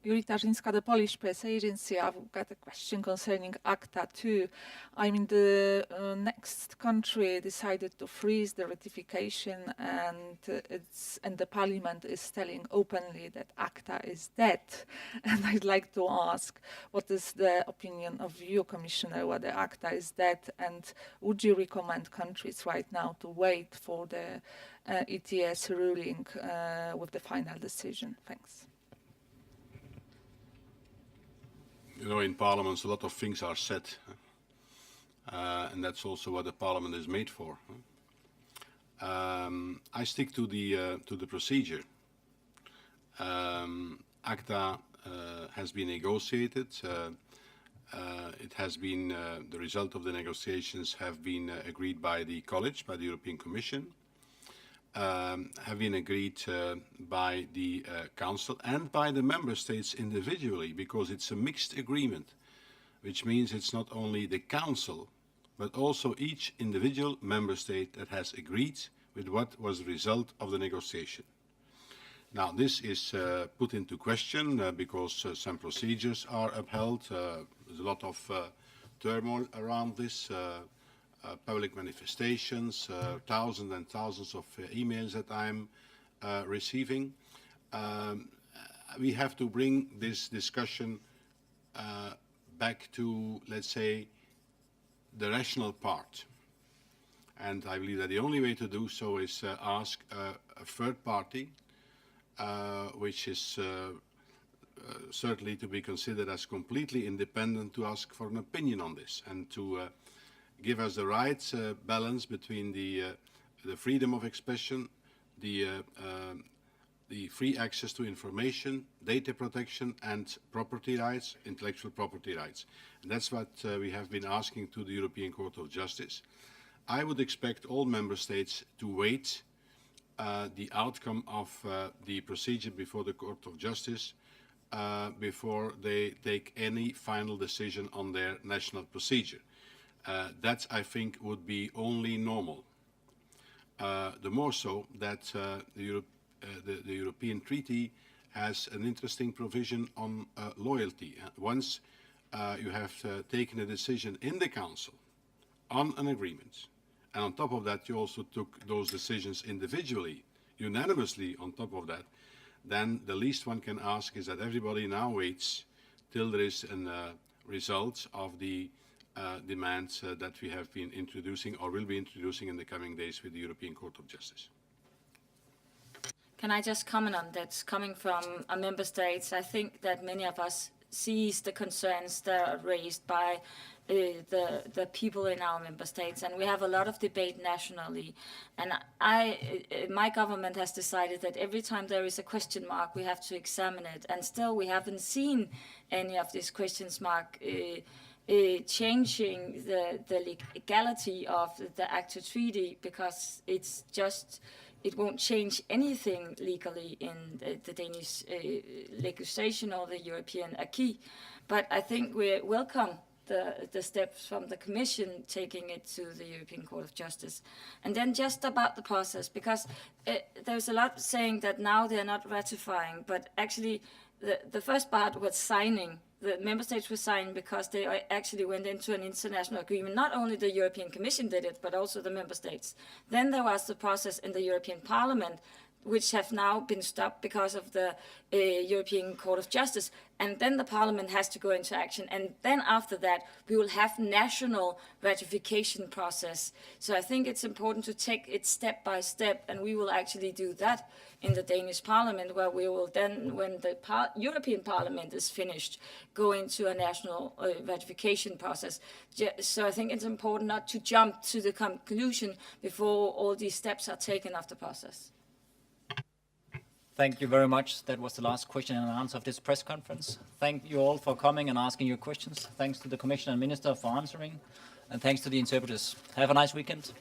Julita Rzymska, the Polish press agency. I've got a question concerning ACTA too. I mean, the next country decided to freeze the ratification, and the Parliament is telling openly that ACTA is dead. And I'd like to ask, what is the opinion of you, Commissioner, whether ACTA is dead, and would you recommend countries right now to wait for the ETS ruling with the final decision? Thanks. You know, in parliaments, a lot of things are said, and that's also what the parliament is made for. I stick to the procedure. ACTA has been negotiated. It has been the result of the negotiations have been agreed by the College, by the European Commission. Have been agreed by the Council and by the Member States individually, because it's a mixed agreement, which means it's not only the Council, but also each individual Member State that has agreed with what was the result of the negotiation. Now, this is put into question because some procedures are upheld. There's a lot of turmoil around this. Public manifestations, thousands and thousands of emails that I'm receiving. We have to bring this discussion back to, let's say, the rational part. And I believe that the only way to do so is ask a third party, which is certainly to be considered as completely independent, to ask for an opinion on this and to give us the right balance between the freedom of expression, the free access to information, data protection, and property rights, intellectual property rights. And that's what we have been asking to the European Court of Justice. I would expect all member states to wait the outcome of the procedure before the Court of Justice before they take any final decision on their national procedure. That, I think, would be only normal. The more so that the European Treaty has an interesting provision on loyalty. Once you have taken a decision in the Council on an agreement, and on top of that you also took those decisions individually, unanimously on top of that, then the least one can ask is that everybody now waits till there is a result of the demands that we have been introducing or will be introducing in the coming days with the European Court of Justice. Can I just comment on that? Coming from a member states, I think that many of us sees the concerns that are raised by the people in our member states, and we have a lot of debate nationally. And my government has decided that every time there is a question mark, we have to examine it. And still, we haven't seen any of these questions mark changing the legality of the ACTA treaty, because it's just, it won't change anything legally in the Danish legislation or the European acquis. But I think we welcome the steps from the Commission taking it to the European Court of Justice. And then just about the process, because there's a lot saying that now they're not ratifying, but actually the first part was signing. The member states were signing because they actually went into an international agreement. Not only the European Commission did it, but also the member states. Then there was the process in the European Parliament, which have now been stopped because of the European Court of Justice. And then the Parliament has to go into action. And then after that, we will have national ratification process. So I think it's important to take it step by step, and we will actually do that in the Danish Parliament, where we will then, when the European Parliament is finished, go into a national ratification process. So I think it's important not to jump to the conclusion before all these steps are taken of the process. Thank you very much. That was the last question and answer of this press conference. Thank you all for coming and asking your questions. Thanks to the Commissioner and Minister for answering. And thanks to the interpreters. Have a nice weekend.